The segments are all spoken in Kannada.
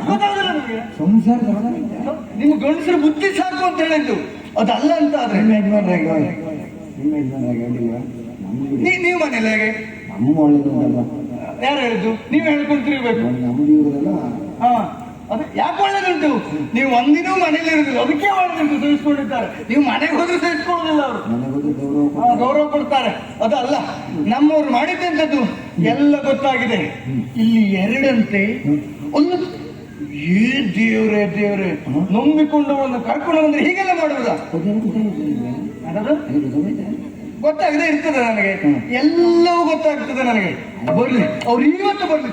ಗೊತ್ತಾಗುದಿಲ್ಲ ನಿಮಗೆ? ಸಂಸಾರ ನಿಮ್ಮ ಗಂಡಸರು ಬುದ್ಧಿ ಸಾಕು ಅಂತ ಹೇಳಿದ್ದು ಅದಲ್ಲ ಅಂತ ಆದ್ರೆ ನೀವು ಮನೇಲಿ ಹೇಗೆ ನಮ್ಮ ಒಳ್ಳೇದಲ್ಲ. ಯಾರು ಹೇಳಿದ್ದು? ನೀವು ಹೇಳ್ಕೊಂತಿರ್ಬೇಕು. ನಮ್ದು ಇವರೆಲ್ಲ ಹಾ ಅದೇ ಯಾಕೆ ಒಳ್ಳೇದುಂಟು? ನೀವು ಒಂದಿನೂ ಮನೇಲಿ ಇರುದಿಲ್ಲ, ಅದಕ್ಕೆ ಒಳ್ಳೇದುಂಟು. ಸಹಿಸ್ಕೊಂಡಿದ್ದಾರೆ. ನೀವು ಮನೆಗೆ ಹೋದ್ರೆ ಸಹಿಸ್ಕೊಳ್ಳೋದಿಲ್ಲ ಅವರು, ಗೌರವ ಕೊಡ್ತಾರೆ. ಅದಲ್ಲ, ನಮ್ಮವ್ರು ಮಾಡಿದ್ದಂಥದ್ದು ಎಲ್ಲ ಗೊತ್ತಾಗಿದೆ. ಇಲ್ಲಿ ಎರಡಂತೆ ಒಂದು ದೇವ್ರೆ ದೇವ್ರೆ ನಂಬಿಕೊಂಡು ಒಂದು ಕರ್ಕೊಂಡು ಬಂದ್ರೆ ಹೀಗೆಲ್ಲ ಮಾಡುವುದಾ? ಗೊತ್ತಾಗದೆ ಇರ್ತದೆ ನನಗೆ, ಎಲ್ಲವೂ ಗೊತ್ತಾಗ್ತದೆ ನನಗೆ. ಬರ್ಲಿ ಅವ್ರು ಇವತ್ತು ಬರ್ಲಿ.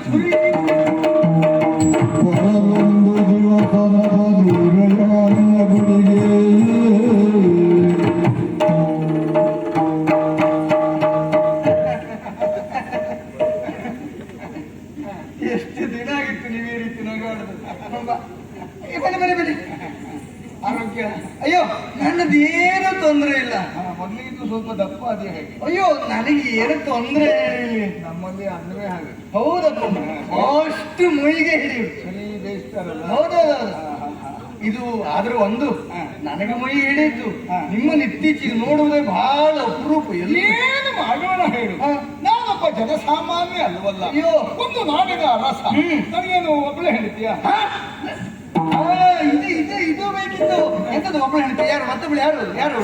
ಎಷ್ಟು ದಿನ ಆಗಿತ್ತು ನೀವೇ ರೀತಿ ನಗಾಡುದು. ಬನ್ನಿ ಬನ್ನಿ ಬನ್ನಿ. ಆರೋಗ್ಯ ಅಯ್ಯೋ ನನ್ನದೇನು ತೊಂದರೆ ಇಲ್ಲ. ಮೊದಲಿಗಿಂತ ಸ್ವಲ್ಪ ದಪ್ಪ ಅದೇ ಹೇಗೆ? ಅಯ್ಯೋ ನನಗೆ ಏನು ತೊಂದರೆ ನಮ್ಮಲ್ಲಿ ಅನ್ನವೇ ಹಾಗೆ. ಹೌದಪ್ಪ, ಅಷ್ಟು ಮುಯಿಗೆ ಹಿಡಿಯುದು. ಚಳಿ ಬೇಯಿಸ್ತಾರಲ್ಲ. ಹೌದೌದು. ಇದು ಆದ್ರೆ ಒಂದು ನನಗೆ ಮೈ ಹಿಡಿಯಿತು. ನಿಮ್ಮನ್ನು ಇತ್ತೀಚೆಗೆ ನೋಡುವುದೇ ಬಹಳ ಅಪರೂಪ. ಏನು ಮಾಡೋಣ ಹೇಳು, ನಾನೊಬ್ಬ ಜನಸಾಮಾನ್ಯ ಅಲ್ವಲ್ಲ. ಅಯ್ಯೋ ಒಂದು ನಾಡಿನ ಅರಸ, ನನಗೇನು ಒಬ್ಬಳೆ ಹೇಳ್ತೀಯ? ಇದು ಬೇಕಿತ್ತು. ಎಂತದ್ದು ಒಬ್ಬಳು ಹೇಳ್ತೀವಿ? ಯಾರು ಮತ್ತೊಬ್ಳು? ಯಾರು ಯಾರು?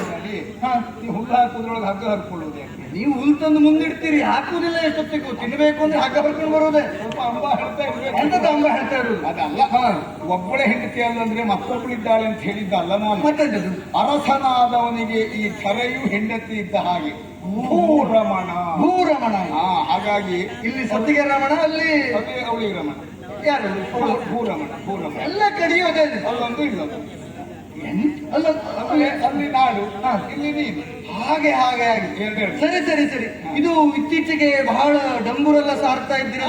ನೀವು ಹುಲ್ಲು ಹಾಕುದ್ರೊಳಗೆ ಹಗ್ಗ ಹರ್ಕೊಳ್ಳೋದು ಯಾಕೆ? ನೀವು ಹುಲ್ ತಂದು ಮುಂದಿಡ್ತೀರಿ, ಹಾಕುವುದಿಲ್ಲ. ಎಷ್ಟೊತ್ತಿಗೂ ತಿನ್ಬೇಕು ಅಂದ್ರೆ ಹಗ್ಗ ಹರ್ಕೊಂಡು ಬರೋದೆ. ಸ್ವಲ್ಪ ಅಂಬ ಹೇಳ್ತಾ ಇರ್ಬೇಕು. ಎಂತದ್ದು ಅಂಬ ಹೇಳ್ತಾ ಇರೋದು? ಅದಲ್ಲ, ಒಬ್ಬಳೆ ಹೆಂಡತಿ ಅಲ್ಲಂದ್ರೆ ಮತ್ತೊಬ್ಬಳಿದ್ದಾಳೆ ಅಂತ ಹೇಳಿದ್ದಲ್ಲ ನಾನು. ಮತ್ತೆಂತದ್ದು? ಅರಸನಾದವನಿಗೆ ಈ ಥರೆಯು ಹೆಂಡತಿ ಇದ್ದ ಹಾಗೆ. ಭೂರಮಣ. ಭೂರಮಣ. ಹಾಗಾಗಿ ಇಲ್ಲಿ ಸತ್ತಿಗೆ ರಮಣ, ಅಲ್ಲಿ ಅವಳಿಗೆ ರಮಣ. ಯಾರು? ಭೂರಮಣ. ಭೂರಮಣ ಎಲ್ಲ ಕಡಿಯೋದೇ. ಅಲ್ಲೊಂದು ಇಲ್ಲೊಂದು. ಅಲ್ಲ ಅಲ್ಲಿ ನಾಡು, ಇಲ್ಲಿ ನೀನು. ಹಾಗೆ ಹಾಗೆ ಹಾಗೆ. ಸರಿ ಸರಿ ಸರಿ. ಇದು ಇತ್ತೀಚೆಗೆ ಬಹಳ ಡಂಬೂರೆಲ್ಲ ಸಾರ್ತಾ ಇದ್ದೀರ.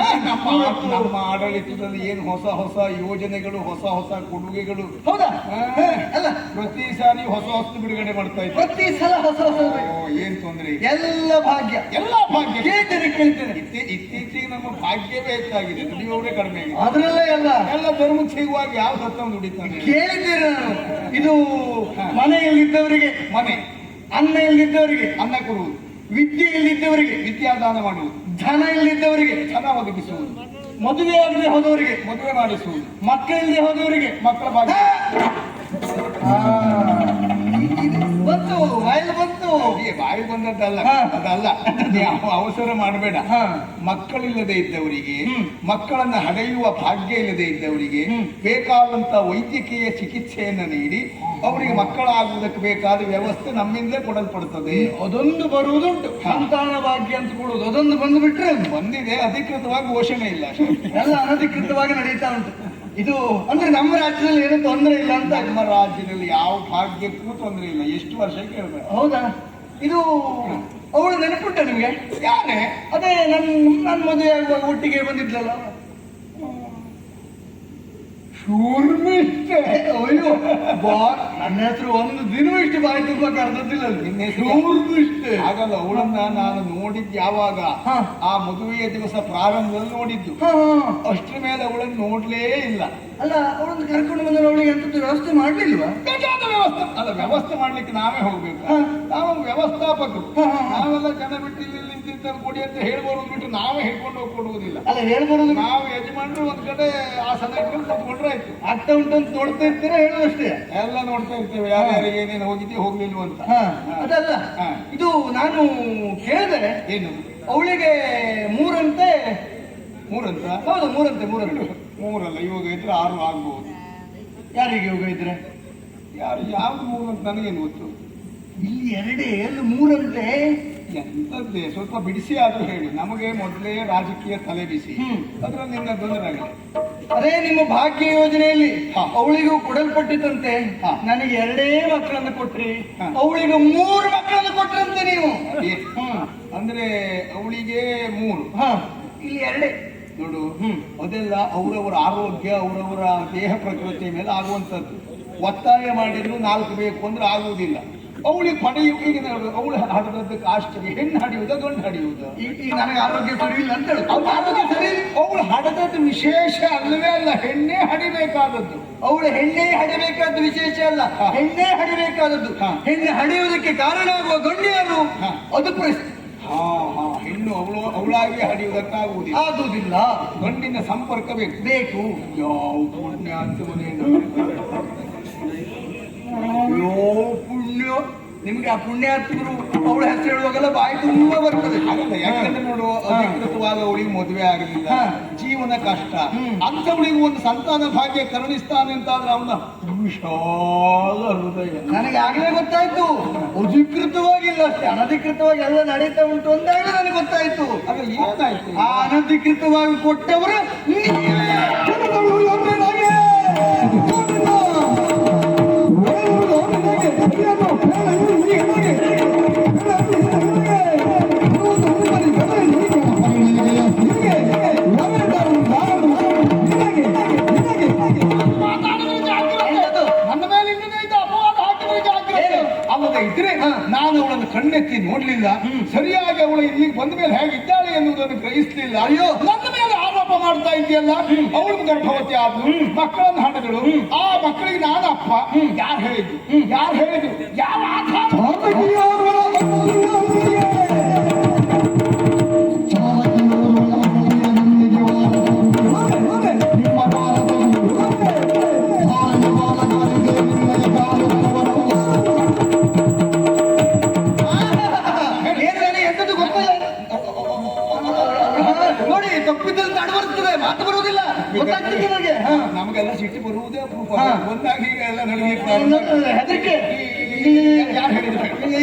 ನಮ್ಮ ಆಡಳಿತದಲ್ಲಿ ಏನು ಹೊಸ ಹೊಸ ಯೋಜನೆಗಳು, ಹೊಸ ಹೊಸ ಕೊಡುಗೆಗಳು. ಹೌದಾ? ಅಲ್ಲ ಪ್ರತಿ ಸಾರಿ ಹೊಸ ಹೊಸ ಬಿಡುಗಡೆ ಮಾಡ್ತಾ ಇದ್ದಾರೆ. ಪ್ರತಿ ಸಲ ಹೊಸ ಹೊಸ. ಏನ್ ತೊಂದರೆ? ಎಲ್ಲ ಭಾಗ್ಯ, ಎಲ್ಲ ಭಾಗ್ಯ ಕೇಳ್ತೇನೆ. ಇತ್ತೀಚೆಗೆ ನಮ್ಮ ಭಾಗ್ಯವೇ ಹೆಚ್ಚಾಗಿದೆ, ದುಡಿಯೋರೇ ಕಡಿಮೆ ಆಗಿದೆ. ಅದ್ರಲ್ಲೇ ಎಲ್ಲ ಧರ್ಮಕ್ಕೆ ಸಿಗುವಾಗ ಯಾವ ಸತ್ತ ದುಡಿತಾನೆ ಕೇಳಿದ್ದೀರ ನಾನು. ಇದು ಮನೆಯಲ್ಲಿದ್ದವರಿಗೆ ಮನೆ, ಅನ್ನ ಇಲ್ಲದಿದ್ದವರಿಗೆ ಅನ್ನ ಕೊಡುವುದು, ವಿದ್ಯೆ ಇಲ್ಲದಿದ್ದವರಿಗೆ ವಿದ್ಯಾದಾನ ಮಾಡುವುದು, ಧನ ಇಲ್ಲದಿದ್ದವರಿಗೆ ಧನ ಒದಗಿಸುವುದು, ಮದುವೆ ಆಗದೆ ಹೋದವರಿಗೆ ಮದುವೆ ಮಾಡಿಸುವುದು, ಮಕ್ಕಳಿಲ್ಲದೆ ಹೋದವರಿಗೆ ಮಕ್ಕಳ ಭಾಗ್ಯ. ಬಂತು, ಬಾಯಲ್ಲಿ ಬಂತು. ಬಾಯಿ ಬಂದದ್ದಲ್ಲ, ಅದಲ್ಲ. ಯಾವ ಅವಸರ ಮಾಡಬೇಡ. ಮಕ್ಕಳಿಲ್ಲದೆ ಇದ್ದವರಿಗೆ, ಮಕ್ಕಳನ್ನ ಹಡೆಯುವ ಭಾಗ್ಯ ಇಲ್ಲದೆ ಇದ್ದವರಿಗೆ ಬೇಕಾದಂತ ವೈದ್ಯಕೀಯ ಚಿಕಿತ್ಸೆಯನ್ನು ನೀಡಿ ಅವರಿಗೆ ಮಕ್ಕಳಾಗುವುದಕ್ಕೆ ಬೇಕಾದ ವ್ಯವಸ್ಥೆ ನಮ್ಮಿಂದಲೇ ಕೊಡಲ್ಪಡುತ್ತದೆ. ಅದೊಂದು ಬರುವುದುಂಟು, ಸಂತಾನ ಭಾಗ್ಯ ಅಂತ ಕೊಡುವುದು. ಅದೊಂದು ಬಂದು ಬಿಟ್ರೆ ಬಂದಿದೆ, ಅಧಿಕೃತವಾಗಿ ಘೋಷಣೆ ಇಲ್ಲ, ಎಲ್ಲ ಅನಧಿಕೃತವಾಗಿ ನಡೀತಾ ಉಂಟು. ಇದು ಅಂದ್ರೆ ನಮ್ಮ ರಾಜ್ಯದಲ್ಲಿ ಏನು ತೊಂದರೆ ಇಲ್ಲ ಅಂತ. ನಮ್ಮ ರಾಜ್ಯದಲ್ಲಿ ಯಾವ ಭಾಗ್ಯಕ್ಕೂ ತೊಂದರೆ ಇಲ್ಲ. ಎಷ್ಟು ವರ್ಷ ಕೇಳಬೇಕು? ಹೌದಾ? ಇದು ಅವಳು ನೆನಪುಂಟ ನಿಮ್ಗೆ? ಯಾರೇ? ಅದೇ ನನ್ನ ಮದುವೆ ಆಗುವಾಗ ಒಟ್ಟಿಗೆ ಬಂದಿದ್ಲಲ್ಲ, ಶೂರ್ಮಿಷ್ಠೆ. ಅಯ್ಯೋ ನನ್ನ ಹೆಸರು ಒಂದು ದಿನ ಇಷ್ಟು ಬಾಯಿ ತುಂಬಾ ಕರೆದಿಲ್ಲ. ಶೂರ್ಮಿಷ್ಠೆ ಹಾಗಲ್ಲ, ಅವಳನ್ನ ನಾನು ನೋಡಿದ್ದು ಯಾವಾಗ? ಆ ಮದುವೆಯ ದಿವಸ ಪ್ರಾರಂಭದಲ್ಲಿ ನೋಡಿದ್ದು. ಅಷ್ಟ್ರ ಮೇಲೆ ಅವಳನ್ನು ನೋಡ್ಲೇ ಇಲ್ಲ. ಅಲ್ಲ, ಅವಳನ್ನು ಕರ್ಕೊಂಡು ಬಂದ್ರೆ ಅವಳಿಗೆ ಎಂತದ್ದು ವ್ಯವಸ್ಥೆ ಮಾಡ್ಲಿಲ್ವಾ? ಬೇಕಾದ ವ್ಯವಸ್ಥೆ ಅಲ್ಲ, ವ್ಯವಸ್ಥೆ ಮಾಡ್ಲಿಕ್ಕೆ ನಾವೇ ಹೋಗ್ಬೇಕು. ನಾವು ವ್ಯವಸ್ಥಾಪಕರು. ನಾವೆಲ್ಲ ಜನ ಬಿಟ್ಟು ಇಲ್ಲಿ ನಿಂತಿದ್ದ ಕೊಡಿ ಅಂತ ಹೇಳ್ಬೋದು ಬಿಟ್ಟು ನಾವೇ ಹೇಳ್ಕೊಂಡು ಹೋಗಿ ಕೊಡುವುದಿಲ್ಲ. ಅಲ್ಲ, ಹೇಳ್ಬಾರುದು. ನಾವು ಯಜಮಾನರು ಒಂದ್ ಕಡೆ ಆಸನ ಇಟ್ಕೊಂಡು ಕೂತ್ಕೊಂಡ್ರೆ ಆಯ್ತು. ಆಗ್ತಾ ಉಂಟಂತ ನೋಡ್ತಾ ಇರ್ತೀರಾ, ಹೇಳುವಷ್ಟೇ. ಎಲ್ಲ ನೋಡ್ತಾ ಇರ್ತೇವೆ, ಯಾರ್ಯಾರಿಗೆ ಏನೇನು ಹೋಗಿದ್ದೆ ಹೋಗ್ಲಿಲ್ವ ಅಂತ. ಅದಲ್ಲ, ಇದು ನಾನು ಕೇಳಿದೆ. ಏನು? ಅವಳಿಗೆ ಮೂರಂತೆ. ಮೂರಂತ? ಹೌದು, ಮೂರಂತೆ. ಮೂರಲ್ಲ, ಇವಾಗ ಇದ್ರೆ 6 ಆಗ್ಬಹುದು. ಯಾರಿಗೆ ಯೋಗ ಇದ್ರೆ? ಯಾವ್ದು ಮೂರಂತ ನನಗೇನು ಗೊತ್ತು. ಇಲ್ಲಿ ಎರಡೇ, ಅಲ್ಲಿ ಮೂರಂತೆ. ಎಂತದ್ದೇ ಸ್ವಲ್ಪ ಬಿಡಿಸಿ ಆದ್ರೂ ಹೇಳಿ. ನಮಗೆ ಮೊದಲೇ ರಾಜಕೀಯ ತಲೆ ಬಿಸಿ, ಅದ್ರಲ್ಲಿ ನಿನ್ನ ತೊಂದರೆ ಆಗಲಿ. ಅದೇ ನಿಮ್ಮ ಭಾಗ್ಯ ಯೋಜನೆಯಲ್ಲಿ ಅವಳಿಗೂ ಕೊಡಲ್ಪಟ್ಟಿತ್ತಂತೆ. ನನಗೆ 2 ಮಕ್ಕಳನ್ನು ಕೊಟ್ರಿ, ಅವಳಿಗೆ 3 ಮಕ್ಕಳನ್ನು ಕೊಟ್ರಂತೆ ನೀವು. ಅಂದ್ರೆ ಅವಳಿಗೆ 3, ಇಲ್ಲಿ 2. ನೋಡು, ಅದೆಲ್ಲ ಅವರವರ ಆರೋಗ್ಯ, ಅವರವರ ದೇಹ ಪ್ರಕೃತಿಯ ಮೇಲೆ ಆಗುವಂಥದ್ದು. ಒತ್ತಾಯ ಮಾಡಿದ್ರು 4 ಬೇಕು ಅಂದ್ರೆ ಆಗುವುದಿಲ್ಲ. ಅವಳಿಗೆ ಪಡೆಯುವ ಈಗ ಅವಳು ಹಾಡೋದಕ್ಕೆ ಆಶ್ಚರ್ಯ, ಹೆಣ್ಣು ಹಡಿಯುವುದ ಗಂಡು ಹಡಿಯುವುದ? ಈಗ ನನಗೆ ಆರೋಗ್ಯ ಸರಿ ಇಲ್ಲ ಅಂತ ಹೇಳು. ಅವ್ಳ ಆರೋಗ್ಯ ಸರಿ, ಅವಳು ಹಡದದ್ದು ವಿಶೇಷ ಅಲ್ಲವೇ ಅಲ್ಲ, ಹೆಣ್ಣೆ ಹಡಿಬೇಕಾದದ್ದು. ಅವಳು ಹೆಣ್ಣೆ ಹಡಿಬೇಕಾದ ವಿಶೇಷ ಅಲ್ಲ, ಹೆಣ್ಣೆ ಹಡಿಬೇಕಾದದ್ದು. ಹೆಣ್ಣೆ ಹಡಿಯುವುದಕ್ಕೆ ಕಾರಣ ಆಗುವ ಗಂಡು ಯಾರು? ಅದು ಪ್ರಶ್ನೆ. ಹೆಣ್ಣು ಅವಳಾಗಿ ಹಡಿಯುವುದಕ್ಕಾಗುವುದಿಲ್ಲ, ಆಗುವುದಿಲ್ಲ. ಗಂಡಿನ ಸಂಪರ್ಕ ಬೇಕು. ಬೇಕು. ಯಾವ ಪುಣ್ಯ ಅಂತವನೇನು, ಪುಣ್ಯ. ನಿಮ್ಗೆ ಆ ಪುಣ್ಯಾತ್ಮರು ಅವಳ ಹೆಸರು ಹೇಳುವಾಗೆಲ್ಲ ಬಾಯಿ ತುಂಬಾ ಬರ್ತದೆ. ಹಾಗಲ್ಲ, ಯಾಕಂದ್ರೆ ನೋಡು, ಅಧಿಕೃತವಾದ ಅವಳಿಗೆ ಮದುವೆ ಆಗಲಿಲ್ಲ, ಜೀವನ ಕಷ್ಟ, ಅಂಥವಳಿಗೆ ಒಂದು ಸಂತಾನ ಭಾಗ್ಯ ಕರುಣಿಸ್ತಾನೆ ಅಂತಾದ್ರೆ ಅವನ ವಿಶಾಲ ಹೃದಯ. ನನಗೆ ಆಗಲೇ ಗೊತ್ತಾಯ್ತು, ಅಧಿಕೃತವಾಗಿಲ್ಲ ಅಷ್ಟೇ, ಅನಧಿಕೃತವಾಗಿ ಎಲ್ಲ ನಡೀತಾ ಉಂಟು ಅಂದಾಗ ನನಗೆ ಗೊತ್ತಾಯ್ತು. ಆಗ ಏನಾಯ್ತು? ಆ ಅನಧಿಕೃತವಾಗಿ ಕೊಟ್ಟವರು ಇದ್ರೆ ನಾನು ಅವಳನ್ನು ಕಣ್ಣೆತ್ತಿ ನೋಡ್ಲಿಲ್ಲ, ಸರಿಯಾಗಿ ಅವಳು ಇಲ್ಲಿಗೆ ಬಂದ ಮೇಲೆ ಹೇಗಿದ್ದಾಳೆ ಎನ್ನುವುದನ್ನು ಗ್ರಹಿಸಲಿಲ್ಲ. ಅಯ್ಯೋ, ನನ್ನ ಮೇಲೆ ಆರೋಪ ಮಾಡ್ತಾ ಇದೆಯಲ್ಲ. ಅವಳು ಗರ್ಭವತಿ ಆದ್ಲು, ಮಕ್ಕಳನ್ನು ಹಣಗಳು, ಆ ಮಕ್ಕಳಿಗೆ ನಾನು ಅಪ್ಪ. ಯಾರು ಹೇಳಿದ್ರು? ಯಾರು ಹೇಳಿದ್ರು? ಯಾವ ಆಧಾರ? ತಪ್ಪಿದ್ದಲ್ಲಿ ತಡವರ್ತದೆ, ಮಾತು ಬರುವುದಿಲ್ಲ, ಗೊತ್ತಾಗ್ತದೆ ನನಗೆ. ನಮಗೆಲ್ಲ ಸಿಟ್ಟು ಬರುವುದೇ ಅಪರೂಪ. ಒಂದಾಗಿ ಎಲ್ಲ ನಡೆಯುತ್ತೆ. ಹೆದರಿಕೆ ಯಾರು ಹೇಳಿದ್ರು?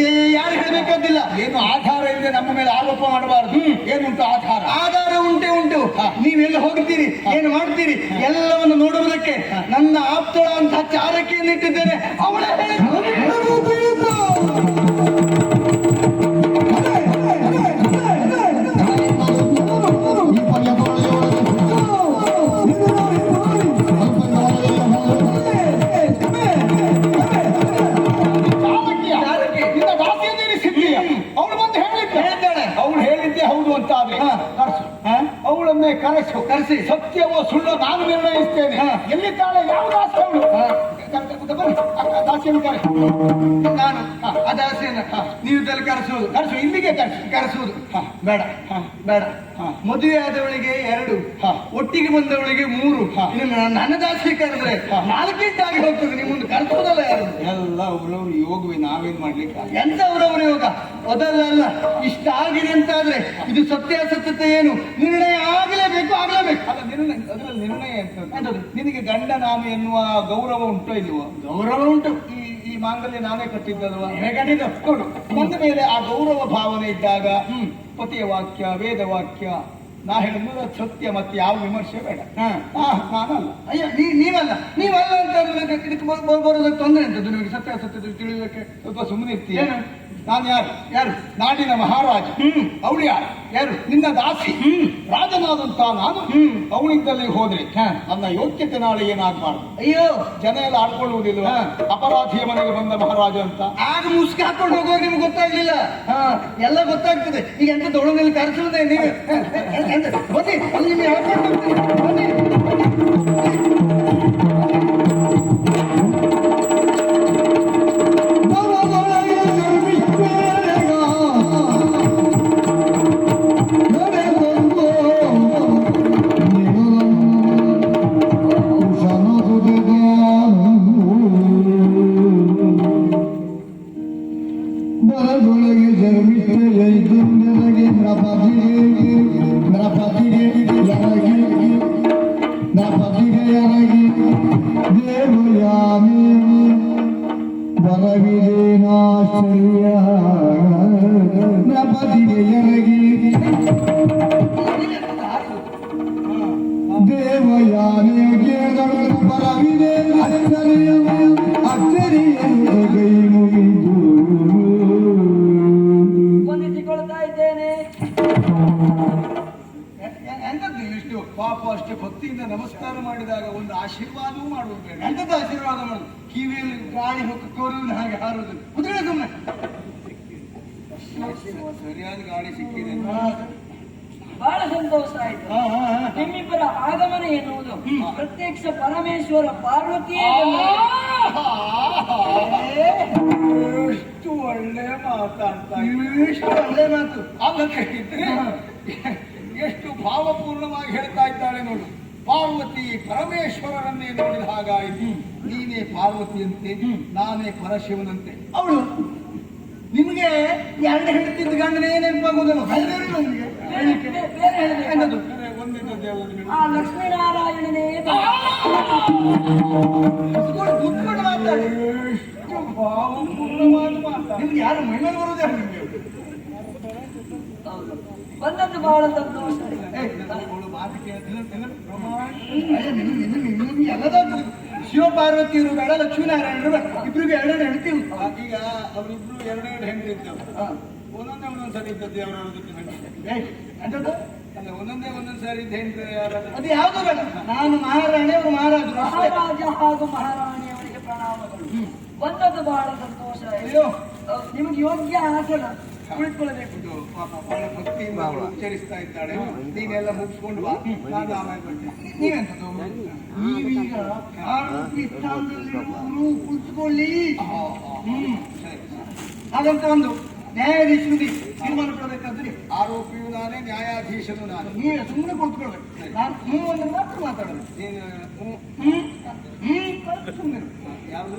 ಯಾರು ಹೇಳಬೇಕಾದಿಲ್ಲ. ಏನು ಆಧಾರ ಇದೆ ನಮ್ಮ ಮೇಲೆ ಆರೋಪ ಮಾಡಬಾರದು. ಏನುಂಟು ಆಧಾರ? ಆಧಾರ ಉಂಟೆ ಉಂಟು. ನೀವೆಲ್ಲ ಹೋಗ್ತೀರಿ, ಏನು ಮಾಡ್ತೀರಿ, ಎಲ್ಲವನ್ನು ನೋಡುವುದಕ್ಕೆ ನನ್ನ ಆಪ್ತಳ ಅಂತ ಚಾರಕಿಯನ್ನು ಇಟ್ಟಿದ್ದೇನೆ. ಅವಳ ಅವಳನ್ನೇ ಕರೆಸಿ ಸತ್ಯವೋ ಸುಳ್ಳು ನಾನು ನಿರ್ಣಯಿಸ್ತೇನೆ. ಎಲ್ಲಿದ್ದಾಳೆ? ಯಾವ ದಾಸಿ ಅವಳು? ದಾಸಿಯನ್ನು ಕರೆಸಿ. ನಾನು ಆ ದಾಸಿಯನ್ನ ನೀವು ಕರೆಸುವುದು, ಇಲ್ಲಿಗೆ ಕರೆಸುವುದು ಬೇಡ, ಬೇಡ. ಮದುವೆ ಆದವಳಿಗೆ 2, ಒಟ್ಟಿಗೆ ಬಂದವಳಿಗೆ 3. ನನ್ನ ದಾಸಿ ಕರೆದ್ರೆ 4 ಹೋಗ್ತದೆ. ನಿಮ್ಮೊಂದು ಕರೆಸುವುದಲ್ಲ ಯಾರು? ಎಲ್ಲ ಅವರವ್ರು ಯೋಗವೇ, ನಾವೇನ್ ಮಾಡ್ಲಿಕ್ಕೆ? ಎಂತ ಅವರವರ ಯೋಗ? ಅದಲ್ಲ ಅಲ್ಲ, ಇಷ್ಟ ಆಗಿದೆ ಅಂತಾದ್ರೆ ಇದು ಸತ್ಯಾಸತ್ಯತೆ ಏನು ನಿರ್ಣಯ ಆಗಲೇಬೇಕು, ಆಗಲೇಬೇಕು. ಅಲ್ಲ, ಅದ್ರಲ್ಲಿ ನಿರ್ಣಯ ಎಂತದ್ದು? ನಿನಗೆ ಗಂಡ ನಾನು ಎನ್ನುವ ಗೌರವ ಉಂಟೋ ಇಲ್ವೋ? ಗೌರವ ಉಂಟು. ಈ ಮಾಂಗಲ್ಯ ನಾನೇ ಕಟ್ಟಿದ್ದಲ್ವಾ? ಕಟ್ಟಿದ್ದು ಕೊಡು. ಬಂದ ಮೇಲೆ ಆ ಗೌರವ ಭಾವನೆ ಇದ್ದಾಗ ಪತಿಯ ವಾಕ್ಯ, ವೇದ ವಾಕ್ಯ, ನಾ ಹೇಳಿದ ಸತ್ಯ, ಮತ್ತೆ ಯಾವ ವಿಮರ್ಶೆ ಬೇಡ. ನಾನಲ್ಲ. ಅಯ್ಯೋ, ನೀವಲ್ಲ ಅಂತ ಇದಕ್ಕೆ ಬರೋದಕ್ಕೆ ತೊಂದರೆ ಅಂತದ್ದು ನಿಮಗೆ ಸತ್ಯಾಸತ್ಯತೆ ತಿಳಿಯೋದಕ್ಕೆ ಸ್ವಲ್ಪ ಸುಮ್ಮನೆ ಇರ್ತೀಯ. ನಾನು ಯಾರು? ನಾಡಿನ ಮಹಾರಾಜ. ಅವಳು ಯಾರು? ನಿನ್ನ ದಾಸಿ. ರಾಜನಾದಂತ ನಾನು ಅವಳಿದ್ದಲ್ಲಿ ಹೋದ್ರೆ ನನ್ನ ಯೋಗ್ಯತೆ ನಾಳೆ ಏನಾಗಬಾರ್ದು. ಅಯ್ಯೋ, ಜನ ಎಲ್ಲ ಆಡ್ಕೊಳ್ಳುವುದಿಲ್ಲ, ಅಪರಾಧಿಯ ಮನೆಗೆ ಬಂದ ಮಹಾರಾಜ ಅಂತ. ಆಗ ಮುಸ್ಕಿ ಹಾಕೊಂಡು ಹೋಗುವಾಗ ನಿಮ್ಗೆ ಗೊತ್ತಾಗ್ಲಿಲ್ಲ. ಎಲ್ಲ ಗೊತ್ತಾಗ್ತದೆ. ಈಗ ಎಂತ ದೊಡ್ಡನಲ್ಲಿ ಕರೆಸುವುದೇ ನೀವು? ಬನ್ನಿ, ಅಲ್ಲಿ ನಿಮ್ಗೆ ಹೇಳ್ಕೊಂಡು ಬನ್ನಿ. ಪಾಪ ಅಷ್ಟೇ ಭಕ್ತಿಯಿಂದ ನಮಸ್ಕಾರ ಮಾಡಿದಾಗ ಒಂದು ಆಶೀರ್ವಾದವೂ ಮಾಡುವುದು ಬೇಡ. ಎಂತದ್ದು ಆಶೀರ್ವಾದ ಮಾಡುದು? ಕಿವಿಯಲ್ಲಿ ಗಾಳಿ ಕೊರುವಿನ ಹಾಗೆ ಹಾರುವುದು. ಕುದುರೆ ಸುಮ್ಮನೆ ಸರಿಯಾದ ಗಾಳಿ ಸಿಕ್ಕಿದೆ. ಬಹಳ ಸಂತೋಷ ಆಯ್ತು. ನಿಮ್ಮಿಬ್ಬರ ಆಗಮನ ಎನ್ನುವುದು ಪ್ರತ್ಯಕ್ಷ ಪರಮೇಶ್ವರ ಪಾರ್ವತಿಯೇ ಎಷ್ಟು ಒಳ್ಳೆ ಮಾತಾಡ್ತಾ ಎಷ್ಟು ಒಳ್ಳೆ ಮಾತು. ಅಲ್ಲ ಕೇಳಿದ್ರೆ ಎಷ್ಟು ಭಾವಪೂರ್ಣವಾಗಿ ಹೇಳ್ತಾ ಇದ್ದಾಳೆ ನೋಡು. ಪಾರ್ವತಿ ಪರಮೇಶ್ವರರನ್ನೇ ನೋಡಿದ ಹಾಗಾಯಿತು. ನೀನೇ ಪಾರ್ವತಿಯಂತೆ, ನಾನೇ ಪರಶಿವನಂತೆ. ಅವಳು ನಿಮ್ಗೆ ಎರಡು ಹೇಳ್ತಿದ್ದ ಗಂಡನೇ ನೆನಪಾಗುವುದಲ್ಲ. ನಿಮಗೆ ಬೇರೆ ಹೇಳಬೇಕು. ಒಂದಿದ್ದದ್ದು ಯಾವುದು ನಿಮಗೆ? ಆ ಲಕ್ಷ್ಮೀನಾರಾಯಣನೇ ಕೂತ್ಕೊಂಡು ಮಾತಾಡಿ. ಎಷ್ಟು ಭಾವಪೂರ್ಣವಾದ ಮಾತಾಡ. ನಿಮ್ಗೆ ಯಾರು ಮೈಮೇಲೆ ಬರುವುದೇ ನಿಮ್ಗೆ? ಬಂದದ್ದು ಬಹಳ ಸಂತೋಷ. ಅವಳು ಮಾತು ಕೇಳ್ತಿಲ್ಲ. ನಿಮ್ಗೆ ಎಲ್ಲದಾದ್ರು ಶಿವ ಪಾರ್ವತಿಯರು ಬೇಡ, ಲಕ್ಷ್ಮೀನಾರಾಯಣರು ಬೇಡ, ಇಬ್ರಿಗೆ ಎರಡೆರಡು ಹೇಳ್ತೀವಿ. ಈಗ ಅವರಿಬ್ರು ಎರಡೆರಡು ಹೆಂಡತಿ ಇರ್ತವೆ. ಒಂದೊಂದ್ ಸರಿ ಇದ್ದದ್ದು ಅವರ ಅಂತದ್ದು ಅಲ್ಲ, ಒಂದೊಂದ್ ಸಾರಿ ಇದ್ದ ಹೆಂಡತಿ ಯಾರಾದ್ರೂ ಅದು ಯಾವುದು ಬೇಡ. ನಾನು ಮಹಾರಾಣಿ, ಅವರು ಮಹಾರಾಜರು. ಮಹಾರಾಜ ಹಾಗೂ ಮಹಾರಾಣಿಯವರಿಗೆ ಪ್ರಣಾಮಗಳು. ಬಂದದ್ದು ಬಹಳ ಸಂತೋಷ. ಅಯ್ಯೋ, ನಿಮಗೆ ಯೋಗ್ಯ ಆಸನ ಕುಳಿತುಕೊಳ್ಳಬೇಕು. ಇದು ಪಾಪ ಬಹಳ ಭಕ್ತಿಯಿಂದ ಅವಳು ಉಚ್ಚರಿಸ್ತಾ ಇದ್ದಾಳೆ. ನೀನೆಲ್ಲ ಮುಗಿಸ್ಕೊಂಡು ಬಾ, ನಾನು ಆಮೇಲೆ ಬರ್ತೇನೆ. ನೀವೆಂತದ್ದು? ನೀವೀಗ ಆರೋಪಿ ಸ್ಥಾನದಲ್ಲಿ ಕುಳಿತುಕೊಳ್ಳಿ. ಸರಿ. ಹಾಗಂತ ಒಂದು ನ್ಯಾಯಾಧೀಶರು ತೀರ್ಮಾನ ಕೊಡಬೇಕಾದ್ರೆ ಆರೋಪಿಯು ನಾನೇ, ನ್ಯಾಯಾಧೀಶನು ನಾನು. ನೀವೇ ಸುಮ್ಮನೆ ಕುಳಿತುಕೊಳ್ಬೇಕು. ನಾನು ಹ್ಞೂ ಅಂದ್ರೆ ಮಾತ್ರ ಮಾತಾಡೋದು. ನೀನು ಸುಮ್ಮನೆ ಯಾವುದು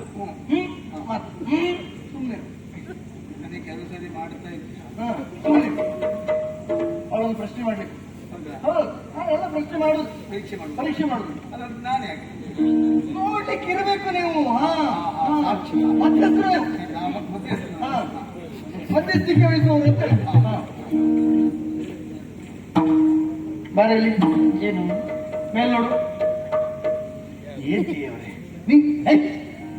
ಸುಮ್ಮನೆ ಅದೇ ಕೆಲವು ಸರಿ ಮಾಡ್ತಾ ಇದ್ದೆ. ಸುಮ್ಮನೆ ಅವಳೊಂದು ಪ್ರಶ್ನೆ ಮಾಡ್ಬೇಕು. ಹೌದು, ಎಲ್ಲ ಪ್ರಶ್ನೆ ಮಾಡುದು, ಪರೀಕ್ಷೆ ಮಾಡುದು. ಪರೀಕ್ಷೆ ಮಾಡುದು. ಅಲ್ಲ, ನಾನು ಯಾಕೆ ನೋಡ್ಲಿಕ್ಕೆ ಇರಬೇಕು ನೀವು. ಸಾಕ್ಷಿ. ಮಧ್ಯಸ್ಥರು ಮಧ್ಯಸ್ಥಿಕೆ ವಹಿಸುವವರು ಅಂತ. ಬಾರಲ್ಲಿ ಏನು ಮೇಲ್ ನೋಡು. ಏನ್ತಿಯವರೇ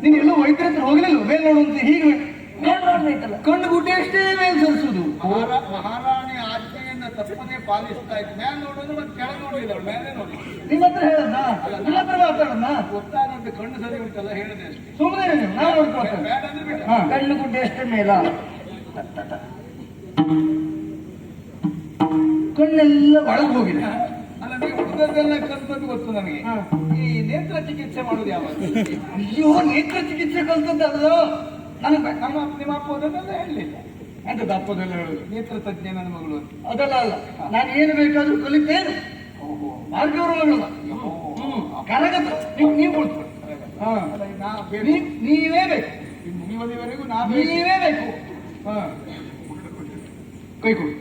ನೀನು ಎಲ್ಲೋ ವೈದ್ಯರ ಹತ್ರ ಹೋಗಲಿಲ್ಲ? ಮೇಲ್ ನೋಡು ಅಂತ ಹೀಗೆ ಮೇಲ್ ನೋಡ್ಬೇಕಲ್ಲ. ಕಣ್ಣು ಗುಡ್ಡೆ ಅಷ್ಟೇ ಮೇಲ್ ಸರಿಸುದು. ಮಹಾರಾಣಿ ಆಜ್ಞೆಯನ್ನ ತಪ್ಪದೇ ಪಾಲಿಸ್ತಾ ಇತ್ತು. ಮೇಲೆ ನೋಡೋದು ಮತ್ತೆ ಕೆಳಗೆ ನೋಡಿಲ್ಲ, ಮೇಲೆ ನೋಡಿ. ನಿಮ್ಮ ಹತ್ರ ಹೇಳದ್ನ? ನಿಮ್ಮ ಹತ್ರ ಮಾತಾಡದ್ನ? ಗೊತ್ತಾಗಂತ ಕಣ್ಣು ಸರಿ ಉಂಟಲ್ಲ, ಹೇಳಿದೆ ಅಷ್ಟೇ. ಸುಮ್ಮನೆ ನೀವು ನಾವು ನೋಡ್ಕೊಳ್ತೇವೆ. ಬೇಡ ಅಂದ್ರೆ ಬೇಡ. ಕಣ್ಣು ಗುಡ್ಡೆ ಅಷ್ಟೇ ಮೇಲ. ಕಣ್ಣೆಲ್ಲ ಒಳಗೆ ಹೋಗಿದೆ. ಅಲ್ಲ, ನೀವು ಹುಡುಗರೆಲ್ಲ ಕಲ್ತದ್ದು ಗೊತ್ತು ನನಗೆ. ಈ ನೇತ್ರ ಚಿಕಿತ್ಸೆ ಮಾಡೋದು ಯಾವಾಗ? ಅಯ್ಯೋ, ನೇತ್ರ ಚಿಕಿತ್ಸೆ ಕಲ್ತದ್ದಲ್ಲ ನನಗೆ. ನಿಮ್ಮ ಅಪ್ಪ ಅದನ್ನೆಲ್ಲ ಹೇಳಲಿಲ್ಲ. ಎಂತ ದಪ್ಪದೆಲ್ಲ ಹೇಳುದು? ನೇತ್ರ ತಜ್ಞ ನನ್ನ ಮಗಳು ಅಂತ. ಅದಲ್ಲ ಅಲ್ಲ, ನಾನು ಏನು ಬೇಕಾದ್ರೂ ಕಲಿತೇನೆ. ಭಾರ್ಗವರ ಮಗಳು ಕರಗತ. ನೀವು ಕೊಡ್ತೀವಿ. ನೀವೇ ಬೇಕು. ಮುಗಿಯುವವರೆಗೂ ನೀವೇ ಬೇಕು. ಕೈ ಕೊಡಿ.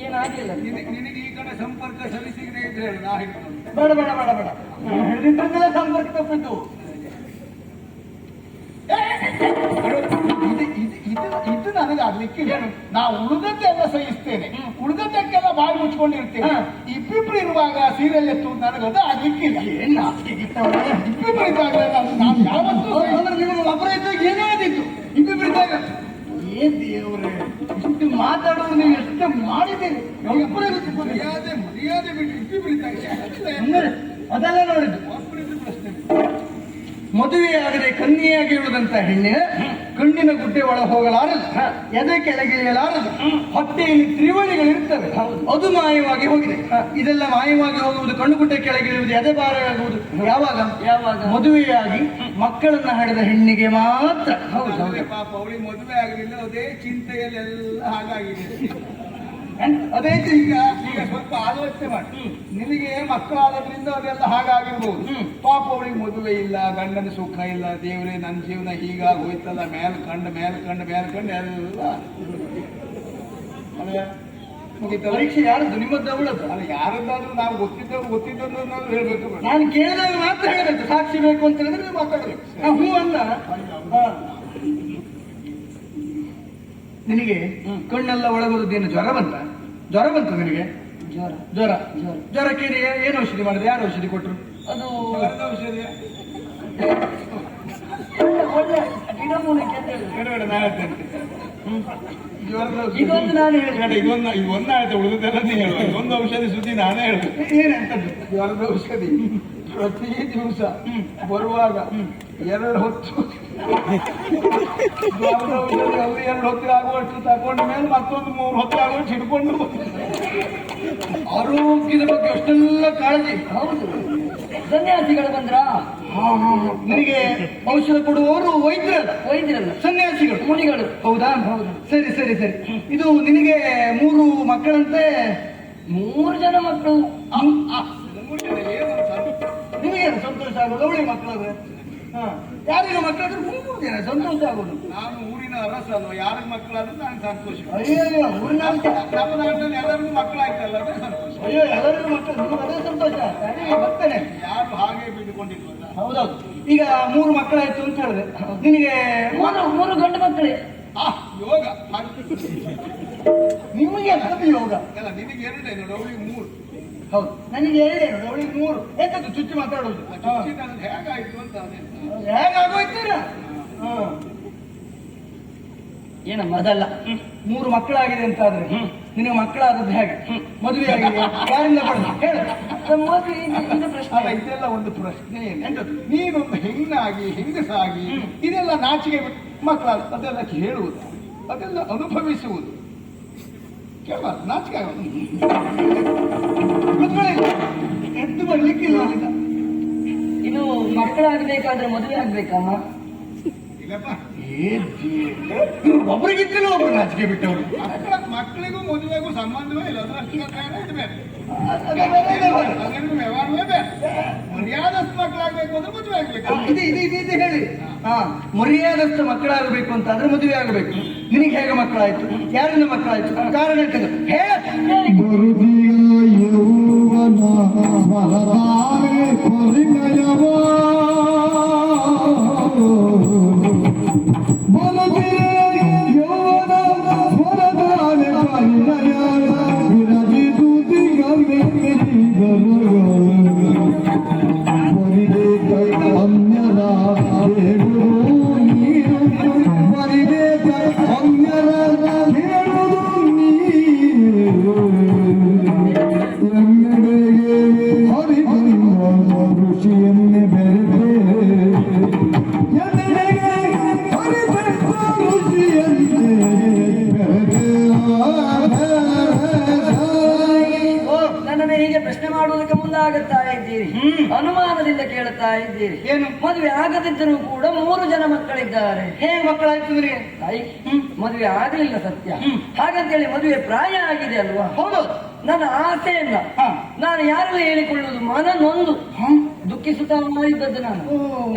ಏನಾಗಿಲ್ಲ. ನಿನಗೆ ಈ ಕಡೆ ಸಂಪರ್ಕ ಸಲ್ಲಿಸಿದ್ರೆ ಇದ್ರೆ ಹೇಳು, ನಾ ಹೇಳ್ತೀನಿ. ಬೇಡ ಬೇಡ ಬೇಡ ಬೇಡ. ಹೇಳಿದ್ರನ್ನೆಲ್ಲ ಸಂಪರ್ಕ ತಪ್ಪಿತ್ತು. ಇದು ನನಗೆ ಆಗ್ಲಿಕ್ಕಿಲ್ಲ. ನಾ ಉಳಿದದ್ದೆಲ್ಲ ಸಹಿಸ್ತೇನೆ, ಉಳಿದದ್ದಕ್ಕೆಲ್ಲ ಬಾಯಿ ಮುಚ್ಕೊಂಡಿರ್ತೇನೆ. ಇಬ್ಬಿಬ್ರು ಇರುವಾಗ ಸೀರಿಯಲ್ ಎತ್ತು ನನಗದು ಆಗ್ಲಿಕ್ಕಿಲ್ಲ. ಇಬ್ಬಿಬ್ರು ಇದ್ದಾಗ ನಾನು ಯಾವತ್ತೂ ಅಂದ್ರೆ ನೀವು ಒಬ್ಬರ ಇದ್ದಾಗ ಏನೇ ಆದಿತ್ತು. ಇಬ್ಬಿಬ್ರು ಇದ್ದಾಗ ಏನ್ ದೇವ್ರೆ ಇಷ್ಟು ಮಾತಾಡೋದು ನೀವು ಎಷ್ಟು ಮಾಡಿದ್ದೀರಿ. ಮರ್ಯಾದೆ ಬಿಟ್ಟು ಇಬ್ಬಿಬ್ರು ಇದ್ದಾಗ ಅದೆಲ್ಲ ನೋಡಿದ್ದು. ಒಬ್ಬರಿದ್ದು ಪ್ರಶ್ನೆ. ಮದುವೆಯಾಗದೆ ಕನ್ಯೆಯಾಗಿ ಇರುವುದಂತ ಹೆಣ್ಣೆ ಕಣ್ಣಿನ ಗುಡ್ಡೆ ಒಳ ಹೋಗಲಾರದು, ಎದೆ ಕೆಳಗಿಳಿಯಲಾರದು, ಹೊಟ್ಟೆಯಲ್ಲಿ ತ್ರಿವಳಿಗಳಿರ್ತವೆ, ಅದು ಮಾಯವಾಗಿ ಹೋಗಿದೆ. ಇದೆಲ್ಲ ಮಾಯವಾಗಿ ಹೋಗುವುದು, ಕಣ್ಣು ಗುಡ್ಡೆ ಕೆಳಗಿಳಿಯುವುದು, ಎದೆ ಭಾರವಾಗುವುದು ಯಾವಾಗ? ಮದುವೆಯಾಗಿ ಮಕ್ಕಳನ್ನ ಹಡೆದ ಹೆಣ್ಣಿಗೆ ಮಾತ್ರ. ಹೌದು ಪಾಪ, ಅವಳಿಗೆ ಮದುವೆ ಆಗಲಿಲ್ಲ, ಅದೇ ಚಿಂತೆಯಲ್ಲೆಲ್ಲ ಹಾಗಾಗಿದೆ. ಅದೇ ಈಗ ಸ್ವಲ್ಪ ಆಲೋಚನೆ ಮಾಡಿ. ನಿನಗೆ ಮಕ್ಕಳಾಗೋದ್ರಿಂದ ಅದೆಲ್ಲ ಹಾಗಾಗಿರ್ಬೋದು. ಪಾಪ ಅವಳಿಗೆ ಮದುವೆ ಇಲ್ಲ, ಗಂಡನ ಸುಖ ಇಲ್ಲ. ದೇವ್ರೆ, ನನ್ನ ಜೀವನ ಹೀಗಾಗಿ ಹೋಯ್ತಲ್ಲ. ಮೇಲ್ ಕಂಡು ಎಲ್ಲ ಮುಗಿತಲ್ಲ. ಪರೀಕ್ಷೆ ಯಾರದ್ದು? ನಿಮ್ಮದ್ದು ಅವಳದ್ದು? ಅಲ್ಲ, ಯಾರದ್ದಾದ್ರೂ ನಾವು ಗೊತ್ತಿದ್ದವ್ರು ಹೇಳ್ಬೇಕು. ನಾನು ಕೇಳಿದಾಗ ಮಾತ್ರ ಹೇಳಬೇಕು. ಸಾಕ್ಷಿ ಬೇಕು ಅಂತ ಹೇಳಿದ್ರೆ ನೀವು ಮಾತಾಡಬೇಕು. ಹ್ಞೂ ಅಲ್ಲ. ನಿನಗೆ ಕಣ್ಣೆಲ್ಲ ಒಳಗೋದೇನು ಜ್ವರ ಬಂತ? ಜ್ವರ ಬಂತು ನಿನಗೆ? ಜ್ವರಕ್ಕೆ ಏನು ಔಷಧಿ ಮಾಡಿದೆ? ಯಾರು ಔಷಧಿ ಕೊಟ್ಟರು? ಅದು ಔಷಧಿ ಒಳ್ಳೆ ಗಿಡಮೂಲಿಕೆ ಅಂತ ಹೇಳಿ. ಬೇಡ, ನಾ ಹೇಳ್ತೇನೆ. ಜ್ವರದ ಇದೊಂದು ನಾನು ಹೇಳಿ ಇದೊಂದು ಆಯ್ತು, ಉಳಿದೆಲ್ಲ ನೀ ಹೇಳುವ. ಇದೊಂದು ಔಷಧಿ ಸುದ್ದಿ ನಾನೇ ಹೇಳುದು. ಏನಂತದ್ದು? ಜ್ವರದ ಔಷಧಿ ಪ್ರತಿ ದಿವಸ ಬರುವಾಗ 2 ಹೊತ್ತು ಜ್ವರದ ಔಷಧಿ ಅಲ್ಲಿ 2 ಹೊತ್ತಿಗೆ ಆಗುವಷ್ಟು ತಕೊಂಡ ಮೇಲೆ ಮತ್ತೊಂದು 3 ಹೊತ್ತಿಗೆ ಆಗುವಷ್ಟು ಹಿಡ್ಕೊಂಡು ಆರೋಗ್ಯದ ಬಗ್ಗೆ ಅಷ್ಟೆಲ್ಲ ಕಾಳಜಿ. ಹೌದು. ಸನ್ಯಾಸಿಗಳು ಬಂದ್ರಾ? ನಿನಗೆ ಔಷಧ ಕೊಡುವವರು ವೈದ್ಯರಲ್ಲ, ಸನ್ಯಾಸಿಗಳು, ಮುನಿಗಳು. ಹೌದಾ? ಹೌದು. ಸರಿ ಸರಿ ಸರಿ. ಇದು ನಿನಗೆ 3 ಮಕ್ಕಳಂತೆ? 3 ಜನ ಮಕ್ಕಳು. ನಿಮಗೇನು ಸಂತೋಷ ಆಗೋದು? ಅವಳಿ ಮಕ್ಕಳಾದ್ರೆ ಯಾರಿಗ ಮಕ್ಕಳಾದ್ರೆ 3 ಜನ ಸಂತೋಷ ಆಗೋದು. ನಾನು ಊರಿನ ಅರಸ ಅಲ್ವಾ, ಯಾರಿಗ ಮಕ್ಕಳಾದ್ರೂ ನನಗೆ ಸಂತೋಷ. ಅಯ್ಯೋ ಊರಿನ ನಮ್ಮ ನಾಡಿನಲ್ಲಿ ಎಲ್ಲರಿಗೂ ಮಕ್ಕಳಾಯ್ತಲ್ಲ, ಅದೇ ಸಂತೋಷ. ಅಯ್ಯೋ ಎಲ್ಲರಿಗೂ ಮಕ್ಕಳು, ನಿಮ್ಗೆ ಅದೇ ಸಂತೋಷ. ಬರ್ತೇನೆ. ಯಾರು ಹಾಗೆ ಬಿಟ್ಟುಕೊಂಡಿಲ್ವಲ್ಲ. ಹೌದೌದು. ಈಗ 3 ಮಕ್ಕಳಾಯ್ತು ಅಂತ ಹೇಳಿದೆ. ನಿನಗೆ 3 ಗಂಡು ಮಕ್ಕಳೇ. ಯೋಗ ನಿಮಗೆ ಎಂತದ್ದು ಯೋಗ? ಅಲ್ಲ, ನಿನಗೆ 2 ನೋಡು, ಅವಳಿಗೆ 3. ಹೌದು, ನನಗೆ 2, ಅವಳಿಗೆ 3. ಎಂತದ್ದು ಚುಚ್ಚಿ ಮಾತಾಡೋದು? ಹೇಗಾಯ್ತು ಅಂತ ಅದೇ ಹೇಗಾಗೋಯ್ತೀರ? ಏನಮ್ಮ? ಅದಲ್ಲ, 3 ಮಕ್ಕಳಾಗಿದೆ ಅಂತ ಆದ್ರೆ ನಿನಗೆ ಮಕ್ಕಳಾದದ್ದು ಹೇಗೆ? ಮದುವೆ ಆಗಿದೆ ಯಾರಿಂದ ಪಡೆದ ಹೇಳು. ಅಲ್ಲ, ಇದೆಲ್ಲ ಒಂದು ಪ್ರಶ್ನೆ. ಎಂತದ್ದು? ನೀನೊಂದು ಹೆಣ್ಣಾಗಿ ಹೆಂಗಸಾಗಿ ಇದೆಲ್ಲ ನಾಚಿಕೆ ಮಕ್ಕಳಾದ ಅದೆಲ್ಲ ಕೇಳುವುದು, ಅದೆಲ್ಲ ಅನುಭವಿಸುವುದು. ಕೇಳಬಾರ್ದು, ನಾಚಿಕೆ ಆಗೋದು. ಎದ್ದು ಬರ್ಲಿಕ್ಕಿಲ್ಲ. ಇದು ಮಕ್ಕಳಾಗಬೇಕಾದ್ರೆ ಮದುವೆ ಆಗ್ಬೇಕಮ್ಮ? ಇಲ್ಲಪ್ಪ, ಒಬ್ರಿಗಿಂತಲೂ ಒಬ್ರು ನಾಚಿಕೆ ಬಿಟ್ಟವರು. ಮಕ್ಕಳಿಗೂ ಮದುವೆಗೂ ಸಂಬಂಧವೇ ಇಲ್ಲ. ಅದರಷ್ಟು ವ್ಯವಹಾರವೇ ಬೇರೆ. ಮರ್ಯಾದಸ್ಥ ಮಕ್ಕಳಾಗಬೇಕು ಅಂದ್ರೆ ಮದುವೆ ಆಗ್ಬೇಕು. ಇದು ಹೇಳಿ. ಮರ್ಯಾದಸ್ಥ ಮಕ್ಕಳಾಗಬೇಕು ಅಂತ ಆದ್ರೆ ಮದುವೆ ಆಗಬೇಕು. ನಿನಗೆ ಹೇಗೆ ಮಕ್ಕಳಾಯ್ತು? ಯಾರಿಂದ ಮಕ್ಕಳಾಯ್ತು? ಕಾರಣ ಎಂತದ್ದು ಹೇಳ. ಅನುಮಾನದಿಂದ ಕೇಳುತ್ತಾ ಇದ್ದೀರಿ. ಏನು? ಮದುವೆ ಆಗದಿದ್ದರೂ ಕೂಡ 3 ಜನ ಮಕ್ಕಳಿದ್ದಾರೆ. ಹೇಗೆ ಮಕ್ಕಳಾಯ್ತು ನಿನಗೆ? ಮದುವೆ ಆಗಲಿಲ್ಲ ಸತ್ಯ. ಹಾಗಂತೇಳಿ ಮದುವೆ ಪ್ರಾಯ ಆಗಿದೆ ಅಲ್ವಾ? ಹೌದು. ನನ್ನ ಆಸೆಯನ್ನ ನಾನು ಯಾರೆಲ್ಲ ಹೇಳಿಕೊಳ್ಳುವುದು, ಮನ ನೊಂದು ದುಃಖಿಸುತ್ತಾ ಇದ್ದದ್ದು ನಾನು.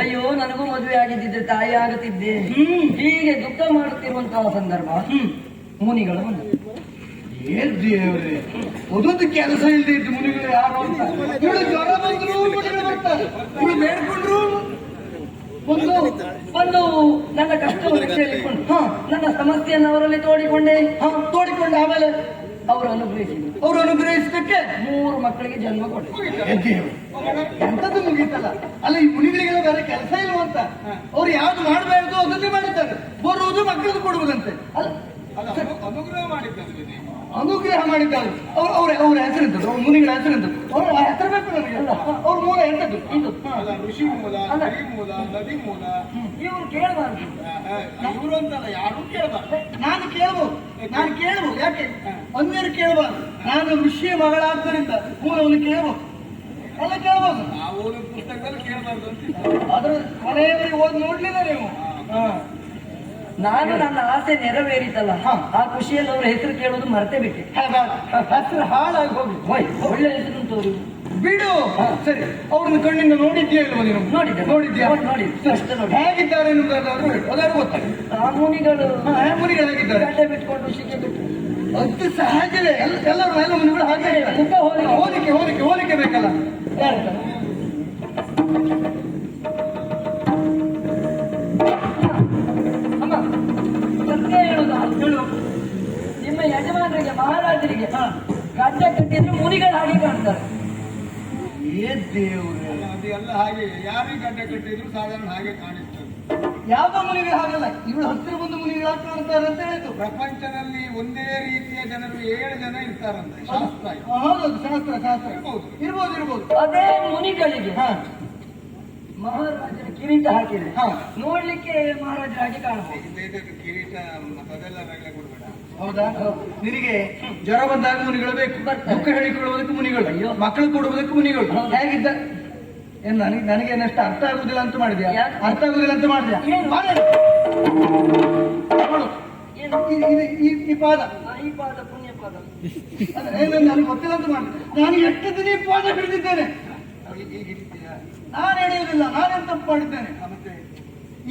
ಅಯ್ಯೋ, ನನಗೂ ಮದುವೆ ಆಗಿದ್ದಿದ್ರೆ ತಾಯಿ ಆಗುತ್ತಿದ್ದೆ. ಹೀಗೆ ದುಃಖ ಮಾಡುತ್ತಿರುವಂತಹ ಸಂದರ್ಭ ಮುನಿಗಳು ಬಂದರು. ದೇವ್ರೆ, ಓದೋದು ಕೆಲಸ ಇಲ್ಲದೆ ಇದ್ದು ಮುನಿಗಳು ಯಾರು ಅಂತ. ಇವಳು ಜ್ವರ ಬಂದ್ರು ಮುನಿಗಳು ಬರ್ತಾರೆ, ಇವಳು ಬೇಡ್ಕೊಂಡ್ರು ಒಂದು ನನ್ನ ಕಷ್ಟವನ್ನು ಕೇಳಿಕೊಂಡು ನನ್ನ ಸಮಸ್ಯೆಯನ್ನು ಅವರಲ್ಲಿ ತೋಡಿಕೊಂಡೆ. ಆಮೇಲೆ ಅವರು ಅನುಗ್ರಹಿಸಿದ್ರು. ಅವರು ಅನುಗ್ರಹಿಸಿದ್ದಕ್ಕೆ 3 ಮಕ್ಕಳಿಗೆ ಜನ್ಮ ಕೊಟ್ಟರು. ಎಂತದ್ದು ಮುಗೀತಲ್ಲ. ಅಲ್ಲ, ಈ ಮುನಿಗಳಿಗೆಲ್ಲ ಬೇರೆ ಕೆಲಸ ಇಲ್ವಂತ. ಅವ್ರು ಯಾವ್ದು ಮಾಡಬಾರ್ದು ಅದನ್ನೇ ಮಾಡಿದ್ದಾರೆ. ಬರುವುದು ಮಕ್ಕಳಿಗೆ ಕೊಡುವುದಂತೆ. ಅಲ್ಲ, ಅನುಗ್ರಹ ಮಾಡಿದ್ದಾರೆ. ಅನುಗ್ರಹ ಮಾಡಿದ್ದಾರೆ. ಅವ್ರ ಹೆಸರಿದ್ದದ್ದು, ಅವ್ರ ಮುನಿಗಳ ಹೆಸರಿದ್ದದ್ದು. ಅವ್ರ ಹೆಸರು ಬೇಕು ನನಗೆ. ಅವ್ರ ಮೂಲ ಎಂತದ್ದು? ಇದು ಋಷಿ ಮೂಲ, ನದಿ ಮೂಲ, ನದಿ ಮೂಲ. ಇವ್ರು ಕೇಳಬಾರ್ದು. ಇವರು ಅಂತಲ್ಲ, ಯಾರು ಕೇಳಬಾರ್ದು. ನಾನು ಕೇಳಬಹುದು. ಯಾಕೆ ಅನ್ಯರು ಕೇಳಬಾರ್ದು? ನಾನು ಋಷಿಯ ಮಗಳಾದ್ದರಿಂದ ಮೂಲವನ್ನು ಕೇಳಬಹುದು. ಎಲ್ಲ ಕೇಳಬಹುದು. ನಾವು ಪುಸ್ತಕದಲ್ಲಿ ಕೇಳಬಾರ್ದು ಅಂತ. ಅದ್ರ ಮನೆಯವರಿಗೆ ಓದಿ ನೋಡ್ಲಿಲ್ಲ ನೀವು? ನಾನು ನನ್ನ ಆಸೆ ನೆರವೇರಿತಲ್ಲ, ಆ ಖುಷಿಯಲ್ಲಿ ಅವ್ರ ಹೆಸರು ಕೇಳೋದು ಮರ್ತೇ ಬಿಟ್ಟೆ. ಹೆಸರು ಹಾಳಾಗಿ ಹೋಗಿ ಒಳ್ಳೆ ಹೆಸರು ತೋರಿ ಬಿಡು. ಸರಿ, ಅವ್ರನ್ನ ಕಣ್ಣಿಂದ ನೋಡಿದ್ಯಾ ಇಲ್ವ ನೀನು? ನೋಡಿದ್ಯಾ? ನೋಡಿ ಅಷ್ಟೇ ನೋಡಿ. ಹೇಗಿದ್ದಾರೆ ಅದಾದ್ರು ಗೊತ್ತಾಗ. ಆ ಮುನಿಗಳು ಹೇಗಿದ್ದಾರೆ? ಗಡ್ಡೆ ಬಿಟ್ಕೊಂಡು ಶಿಕೆ ಬಿಟ್ಟು ಅದು ಸಹಜವೇ. ಎಲ್ಲ ಮುನಿಗಳು ಹಾಗೆ. ಮುಖ ಹೋಲಿಕೆ ಬೇಕಲ್ಲ. ಅಮ್ಮ, ಸತ್ಯ ಹೇಳು. ನಿಮ್ಮ ಯಜಮಾನರಿಗೆ, ಮಹಾರಾಜರಿಗೆ ಗಡ್ಡೆ ಕಟ್ಟಿದ್ರೆ ಮುನಿಗಳು ಹಾಗೆ ಕಾಣ್ತಾರೆ. ದೇವ್ರೆ, ಅದೆಲ್ಲ ಹಾಗೆ. ಯಾರಿಗೆ ಗಡ್ಡೆ ಕಟ್ಟಿದ್ರು ಸಾಧಾರಣ ಹಾಗೆ ಕಾಣಿಸ್ತದೆ. ಯಾವ ಮುನಿಗಳು ಹಾಗಲ್ಲ, ಇವಳು ಹತ್ತಿರ ಬಂದು ಮುನಿಗಳಾಗಿ ಕಾಣ್ತಾರೆ ಅಂತ ಹೇಳಿದ್ರು. ಪ್ರಪಂಚದಲ್ಲಿ ಒಂದೇ ರೀತಿಯ ಜನರು 7 ಜನ ಇರ್ತಾರಂತೆ, ಶಾಸ್ತ್ರ ಇದು. ಹೌದು, ಶಾಸ್ತ್ರ ಶಾಸ್ತ್ರ ಇರ್ಬೋದು. ಇರ್ಬೋದು ಇರ್ಬೋದು. ಅದೇ ಮುನಿಗಳಿಗೆ ಹಾ ಮಹಾರಾಜರ ಕಿರೀಟ ಹಾಕಿದೆ, ಹಾ. ನೋಡ್ಲಿಕ್ಕೆ ಮಹಾರಾಜರಾಗಿ ಕಾಣಬಹುದು. ಬೇರೆ ಕಿರೀಟ ಅದೆಲ್ಲ ರಗಳೆ ಕೊಡ್ಬೇಡ. ಹೌದಾ? ನಿನಗೆ ಜ್ವರ ಬಂದಾಗ ಮುನಿಗಳು ಬೇಕು, ದುಃಖ ಹೇಳಿಕೊಳ್ಳುವುದಕ್ಕೆ ಮುನಿಗಳು, ಮಕ್ಕಳು ಕೊಡುವುದಕ್ಕೆ ಮುನಿಗಳು. ಹೇಗಿದ್ದ ಏನ್ ನನಗೇನಷ್ಟು ಅರ್ಥ ಆಗುದಿಲ್ಲ ಅಂತ ಮಾಡಿದ್ಯಾ? ಯಾಕೆ? ಅರ್ಥ ಆಗುದಿಲ್ಲ ಅಂತ ಮಾಡಿದ್ಯಾ? ಏನು? ನೋಡು, ಏನು? ಈ ಪಾದ ಈ ಪಾದ ಪುಣ್ಯ ಪಾದ. ನನಗೆ ಗೊತ್ತಿಲ್ಲ ಅಂತ ಮಾಡಿದೆ. ನಾನು ಎಷ್ಟು ದಿನ ಈ ಪಾದ ಹಿಡಿದಿದ್ದೇನೆ. ಈಗ ಹಿಡಿತೀಯಾ? ನಾನು ಹಿಡಿಯುವುದಿಲ್ಲ, ನಾನೇನು ತಪ್ಪು ಮಾಡಿದ್ದೇನೆ? ಮತ್ತೆ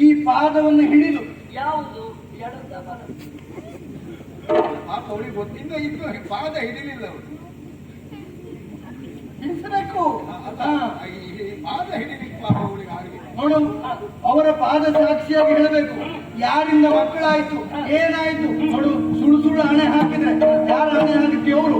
ಈ ಪಾದವನ್ನು ಹಿಡಿದು ಯಾವುದು ಎಡದ ಬಲ? ಪಾಪ ಅವಳಿಗೆ ಗೊತ್ತಿಲ್ಲ, ಇನ್ನು ಪಾದ ಹಿಡಿಲಿಲ್ಲ ಅವಳು. ಹಿಡಿಸಬೇಕು. ಈ ಪಾದ ಹಿಡಿಲಿಕ್ಕೆ ಪಾಪ ಅವಳಿಗೆ ಆಗಲಿಲ್ಲ. ನೋಡು, ಅವರ ಪಾದ ಸಾಕ್ಷಿಯಾಗಿ ಹೇಳಬೇಕು. ಯಾರಿಂದ ಮಕ್ಕಳಾಯ್ತು, ಏನಾಯ್ತು ನೋಡು. ಸುಳ್ಳು ಸುಳ್ಳು ಹಣೆ ಹಾಕಿದ್ರೆ ಯಾರ ಹಣೆ ಹಾಕಿದ್ವಿ ಅವರು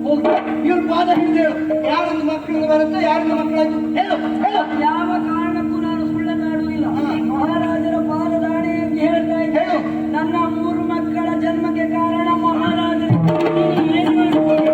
ಹೋಗ್ತಾರೆ. ಇವ್ರ ಪಾದ ಹಿಡಿದು ಹೇಳು, ಯಾರೊಂದು ಮಕ್ಕಳಿಂದ ಬರುತ್ತೆ, ಯಾರಿಂದ ಮಕ್ಕಳಾಯ್ತು ಹೇಳು ಹೇಳು. ಯಾವ ಕಾರಣಕ್ಕೂ ನಾನು ಸುಳ್ಳನ್ನಾಡುವುದಿಲ್ಲ. ಮಹಾರಾಜರ ಪಾದದಾಣೆ ಅಂತ ಹೇಳ್ತಾ ಇದ್ದೆ. ಹೇಳು. ನನ್ನ 3 ಮಕ್ಕಳ ಜನ್ಮಕ್ಕೆ ಕಾರಣ ಮಹಾರಾಜರು. ನೀನು ಏನು ಮಾಡ್ತೀಯ?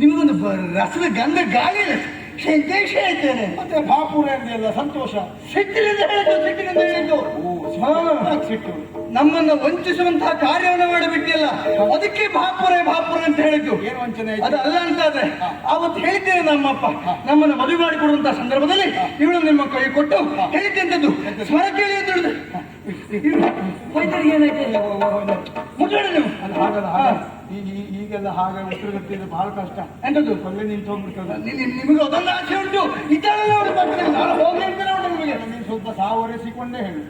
ನಿಮಗೊಂದು ರಸದ ಗಂಧ ಗಾಳಿ ಸಂತೋಷ ಇದ್ದೇನೆ. ಮತ್ತೆ ಬಾಪುರ ಅಂದೆಲ್ಲ ಸಂತೋಷ. ಸಿಟ್ಟಿನಿಂದ ಹೇಳಿದ್ದು, ಸಿಟ್ಟಿನಿಂದ ಹೇಳಿದ್ದು. ಸಿಟ್ಟು ನಮ್ಮನ್ನು ವಂಚಿಸುವಂತಹ ಕಾರ್ಯವನ್ನು ಮಾಡಿಬಿಟ್ಟಿಲ್ಲ, ಅದಕ್ಕೆ ಬಾಪುರೆ ಬಾಪುರೆ ಅಂತ ಹೇಳಿದ್ದು. ಏನು ವಂಚನೆ? ಅದು ಅಲ್ಲ ಅಂತಾದ್ರೆ ಅವತ್ತು ಹೇಳಿದ್ದೇನೆ, ನಮ್ಮಪ್ಪ ನಮ್ಮನ್ನು ಮದುವೆ ಮಾಡಿಕೊಡುವಂತಹ ಸಂದರ್ಭದಲ್ಲಿ ಇವಳು ನಿಮ್ಮ ಕೈ ಕೊಟ್ಟು ಹೇಳಿದ್ದೆಂತದ್ದು ಸ್ವರ ಕೇಳಿ ಅಂತ ಹೇಳಿದ್ರು. ವೈದ್ಯರಿಗೆ ಏನಾಯ್ತು? ಮುಟ್ಟಾಡಿ ನೀವು ಅದು ಹಾಗಲ್ಲ, ಈಗೆಲ್ಲ ಹಾಗೆ ಉಸಿರುಗಟ್ಟಿದ್ರೆ ಬಹಳ ಕಷ್ಟ. ಎಂತದ್ದು ಕೊಲ್ಲೆ ನಿಂತು ಹೋಗ್ಬಿಡ್ತದೆ. ನಿಮಗೆ ಅದೊಂದು ಆಸೆ ಉಂಟು, ಇದ್ದಾಳೆಲ್ಲ ಅವಳು ಬರ್ತಾರೆ, ನಾನು ಹೋಗಿ ಅಂತಲೇ ಉಂಟು ನಿಮಗೆ. ನೀನು ಸ್ವಲ್ಪ ಸಾವರಿಸಿಕೊಂಡೇ ಹೇಳು.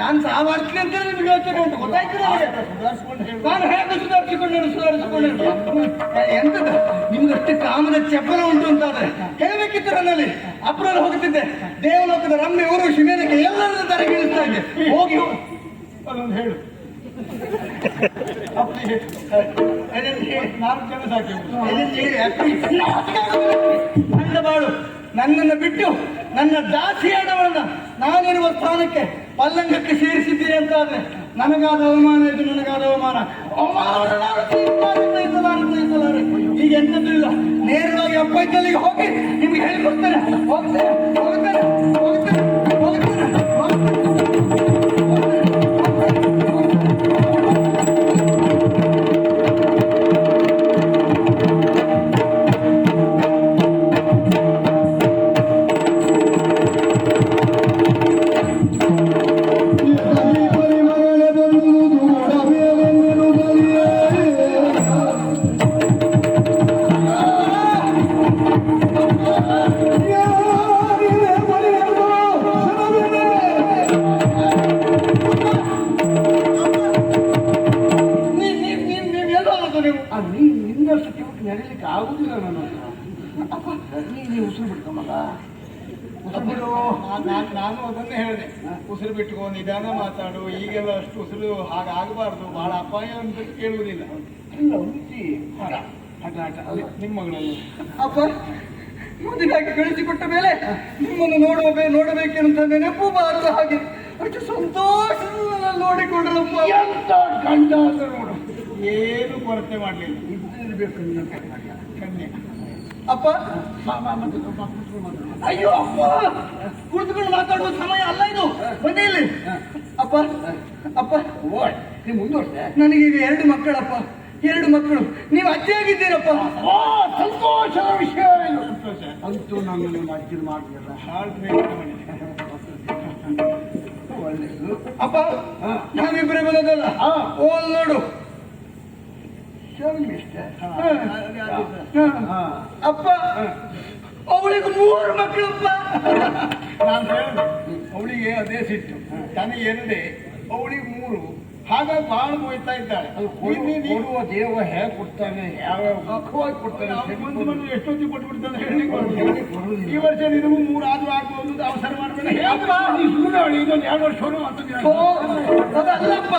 ನಾನು ಸಾವಾರ್ತೀನಿ ಅಂತ ನಿಮಗೆ ಯೋಚನೆ ಉಂಟು, ಗೊತ್ತಾಯ್ತು ನನಗೆ. ಸುಧಾರಿಸಿಕೊಂಡು ಹೇಳು. ನಾನು ಹೇಗೆ ಸುಧಾರಿಸಿಕೊಂಡೇನು ಎಂತದ ನಿಮ್ಗೆ ಅಷ್ಟು ಕಾಮದ ಚಪ್ಪಲ ಉಂಟು ಅಂತಾದ್ರೆ ಹೇಳಬೇಕಿತ್ತು. ನನ್ನಲ್ಲಿ ಅಪ್ರಲ್ಲಿ ಹೋಗುತ್ತಿದ್ದೆ, ದೇವಲೋಕದ ರಮ್ಯ ಊರು ಶಿವೇನಕ್ಕೆ ಎಲ್ಲರನ್ನ ತರಗಿಳಿಸ್ತಾ ಇದ್ದೆ. ಹೋಗಿ ಅದೊಂದು ಹೇಳು. 4 ಜನ ಸಾಕಿ ನನ್ನ ಬಾಳು ನನ್ನನ್ನು ಬಿಟ್ಟು ನನ್ನ ದಾಸಿಯಾದವಳನ್ನ ನಾನಿರುವ ಸ್ಥಾನಕ್ಕೆ ಪಲ್ಲಂಗಕ್ಕೆ ಸೇರಿಸಿದ್ದೀರಿ ಅಂತ ಆದ್ರೆ ನನಗಾದ ಅವಮಾನ ಇದು, ನನಗಾದ ಅವಮಾನ. ಸಹಿಸಲಾರೆ. ಈಗ ಎಂತದ್ದು ಇಲ್ಲ, ನೇರವಾಗಿ ಅಪ್ಪೈತಲ್ಲಿಗೆ ಹೋಗಿ ನಿಮ್ಗೆ ಹೇಳಿಕೊಡ್ತೇನೆ. ಹೋಗ್ತೇನೆ ಹೋಗ್ತೇನೆ ಹೋಗ್ತೇನೆ ಹೋಗ್ತೇನೆ. ನಡೀಲಿಕ್ಕೆ ಆಗುದಿಲ್ಲ ನನ್ನ ನೀ ಉಸಿರು ಬಿಡ್ಕೊಂಬಲ್ಲ. ನಾನು ಅದನ್ನೇ ಹೇಳಿದೆ, ಉಸಿರು ಬಿಟ್ಕೋ, ನಿಧಾನ ಮಾತಾಡು, ಈಗೆಲ್ಲ ಅಷ್ಟು ಉಸಿರು ಹಾಗಾಗಬಾರ್ದು, ಬಹಳ ಅಪಾಯ ಅಂತ ಕೇಳುವುದಿಲ್ಲ. ಇಲ್ಲ ಉಂಟಿ ಹಠ ನಿಮ್ಮ ಮಗಳಲ್ಲಿ ಅಪ್ಪ ಮದುವೆಯಾಗಿ ಕಳಿಸಿಕೊಟ್ಟ ಮೇಲೆ ನಿಮ್ಮನ್ನು ನೋಡಬೇಕೆಂತ ನೆನಪು ಬಾರದ ಹಾಗೆ ಅಷ್ಟು ಸಂತೋಷ ನೋಡಿಕೊಂಡ್ರಪ್ಪ. ಎಂತ ಗಂಡ ಅಂತ ನೋಡು. ಏನು ಕೊರತೆ ಮಾಡಲಿಲ್ಲ. ಇರ್ಬೇಕು ಕನ್ಯೆ ಅಪ್ಪ ಅಯ್ಯೋ ಅಪ್ಪ ಕುಳಿತುಕೊಂಡು ಮಾತಾಡುವ ಸಮಯ ಅಲ್ಲ ಇದು. ಬನ್ನಿ ಇಲ್ಲಿ ಅಪ್ಪ. ಅಪ್ಪ ನೀವು ಮುಂದುವರ್ಸೆ. ನನಗೀಗ 2 ಮಕ್ಕಳಪ್ಪ, 2 ಮಕ್ಕಳು. ನೀವು ಅಜ್ಜಿಯಾಗಿದ್ದೀರಪ್ಪ. ಸಂತೋಷದ ವಿಷಯ ಇದು. ಸಂತೋಷ ಅಂತೂ ನಾನು ಅಜ್ಜಿ ಮಾಡಿಲ್ಲ. ಹಾಳು ಪ್ರಯತ್ನ ಮಾಡಿದೆ. ಒಳ್ಳೆಯದು ಅಪ್ಪ. ನಾವಿಬ್ಬರೇ ಬರೋದಲ್ಲ. ಓಲ್ ನೋಡು ಅಪ್ಪ. ಅವಳಿಗೆ 3 ಮಕ್ಕಳಪ್ಪ. ನಾನು ಹೇಳಿದೆ ಅವಳಿಗೆ ಅದೇ ಸಿಟ್ಟು. ತನಗೆ 2, ಅವಳಿಗೆ 3. ಹಾಗಾಗಿ ಬಾಳು ಹೋಯ್ತಾ ಇದ್ದಾಳೆ. ಕೊಡುವ ದೇವ ಹೇಗೆ ಕೊಡ್ತಾನೆ, ಯಾವ ಮುಖವಾಗಿ ಕೊಡ್ತಾನೆ. ಎಷ್ಟೊತ್ತಿಗೆ ಕೊಟ್ಬಿಡ್ತಾನೆ ಹೇಳಿ. ಈ ವರ್ಷ ನಿನಗೂ 3 ಆದ್ರೂ ಆಗ್ಬೋದು. ಅವಸರ ಮಾಡಬೇಡ. ಅದಲ್ಲಪ್ಪ.